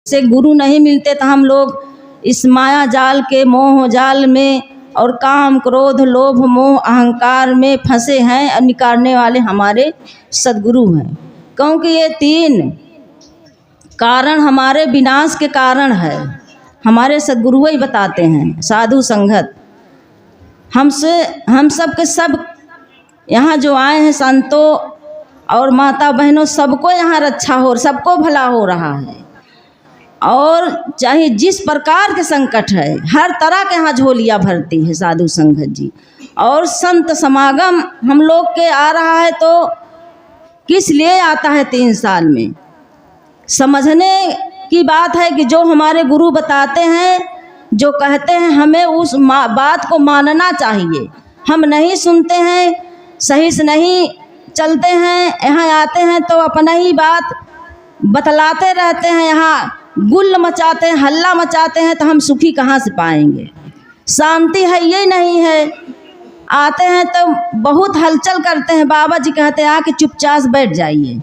से गुरु नहीं मिलते तो हम लोग इस माया जाल के मोह जाल में और काम क्रोध लोभ मोह अहंकार में फंसे हैं और निकालने वाले हमारे सद्गुरु हैं। क्योंकि ये तीन कारण हमारे विनाश के कारण है, हमारे सद्गुरु ही बताते हैं। साधु संगत हम सब के सब यहाँ जो आए हैं संतों और माता बहनों, सबको यहाँ रक्षा हो, सबको भला हो रहा है। और चाहे जिस प्रकार के संकट है, हर तरह के यहाँ झोलियाँ भरती है साधु संगत जी। और संत समागम हम लोग के आ रहा है तो किस लिए आता है 3 साल में? समझने की बात है कि जो हमारे गुरु बताते हैं, जो कहते हैं, हमें उस बात को मानना चाहिए। हम नहीं सुनते हैं, सही से नहीं चलते हैं, यहाँ आते हैं तो अपना ही बात बतलाते रहते हैं, यहाँ गुल मचाते हैं, हल्ला मचाते हैं, तो हम सुखी कहाँ से पाएंगे? शांति है ये नहीं है। आते हैं तो बहुत हलचल करते हैं। बाबा जी कहते हैं आके चुपचाप बैठ जाइए,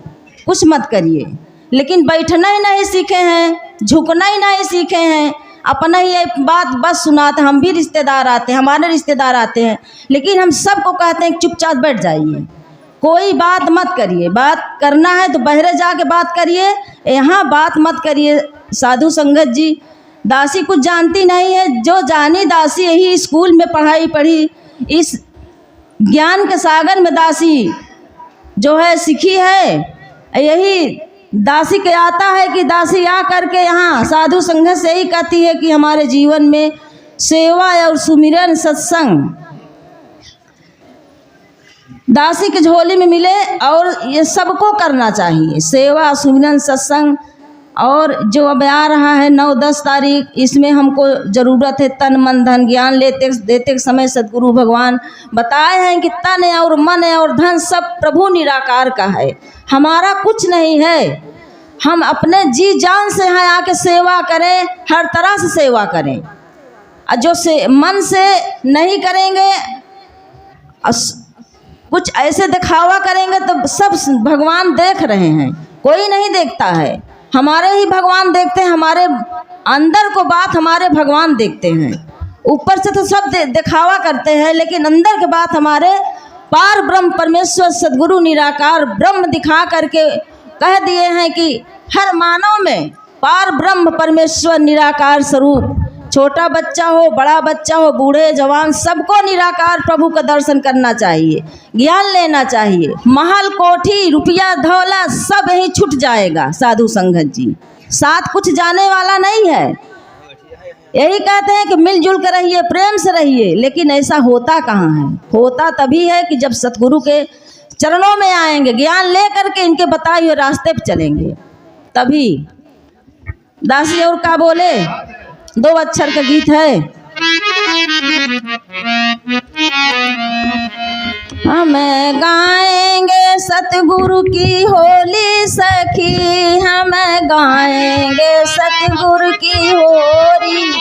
कुछ मत करिए। लेकिन बैठना ही नहीं सीखे हैं, झुकना ही नहीं सीखे हैं, अपना ही एक बात बस सुनाते। हम भी रिश्तेदार आते हैं, हमारे रिश्तेदार आते हैं, लेकिन हम सबको कहते हैं चुपचाप बैठ जाइए, कोई बात मत करिए। बात करना है तो बहरे जाके बात करिए, यहाँ बात मत करिए। साधु संगत जी, दासी कुछ जानती नहीं है, जो जानी दासी यही स्कूल में पढ़ाई पढ़ी, इस ज्ञान के सागर में दासी जो है सीखी है। यही दासी के आता है कि दासी आ करके यहाँ साधु संगत से ही कहती है कि हमारे जीवन में सेवा और सुमिरन सत्संग दासी के झोली में मिले, और ये सबको करना चाहिए, सेवा सुमिरन सत्संग। और जो अब आ रहा है 9-10 तारीख, इसमें हमको ज़रूरत है तन मन धन ज्ञान देते समय सद्गुरु भगवान बताए हैं कि तन और मन और धन सब प्रभु निराकार का है, हमारा कुछ नहीं है। हम अपने जी जान से यहाँ आके सेवा करें, हर तरह से सेवा करें। और जो से मन से नहीं करेंगे, कुछ ऐसे दिखावा करेंगे तो सब भगवान देख रहे हैं, कोई नहीं देखता है, हमारे ही भगवान देखते हैं। हमारे अंदर को बात हमारे भगवान देखते हैं। ऊपर से तो सब दिखावा करते हैं, लेकिन अंदर के बात हमारे पार ब्रह्म परमेश्वर सद्गुरु निराकार ब्रह्म दिखा करके कह दिए हैं कि हर मानव में पार ब्रह्म परमेश्वर निराकार स्वरूप, छोटा बच्चा हो, बड़ा बच्चा हो, बूढ़े जवान, सबको निराकार प्रभु का दर्शन करना चाहिए, ज्ञान लेना चाहिए। महल कोठी रुपया धौला सब यही छूट जाएगा साधु संगत जी, साथ कुछ जाने वाला नहीं है। यही कहते हैं कि मिलजुल कर रहिए, प्रेम से रहिए, लेकिन ऐसा होता कहाँ है? होता तभी है कि जब सतगुरु के चरणों में आएंगे, ज्ञान ले करके इनके बताए हुए रास्ते पर चलेंगे, तभी। दासी और का बोले, 2 अक्षर का गीत है। हम गाएंगे सतगुरु की होली सखी, हम गाएंगे सतगुरु की होरी,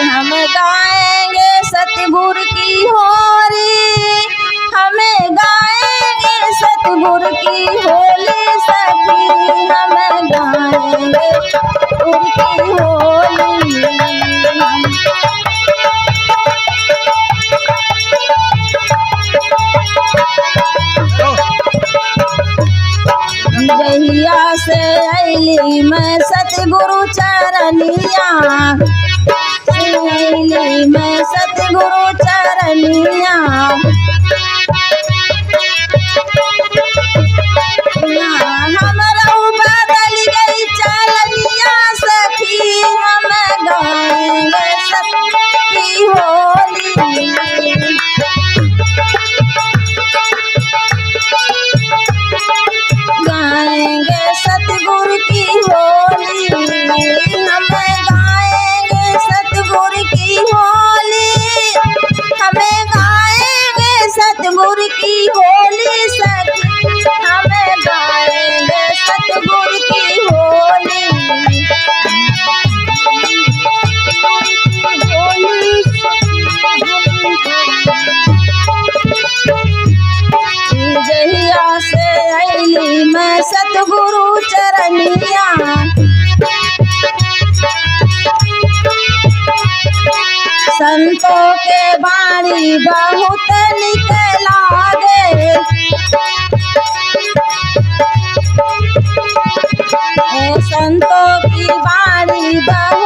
हम गाएंगे सतगुरु की होरी, हमें गाएंगे सतगुरु की होली सखी, हम गाएंगे सतगुरु की होली। जहिया से अली मैं सतगुरु चरनिया, अली मैं सतगुरु चरनिया, हमरा बदल गई चलनिया सखी, हम गाएंगे सतगुरु की होली, गाएंगे सतगुरु की होली, हम गाएंगे सतगुरु की होली, हमें गाएंगे सतगुरु की होली सखी, हमें गाएंगे सतगुरु की होली। जहिया से अली मैं सतगुरु चरनिया, वाणी बहुत निकला दे। ओ संतों की वाणी बहुत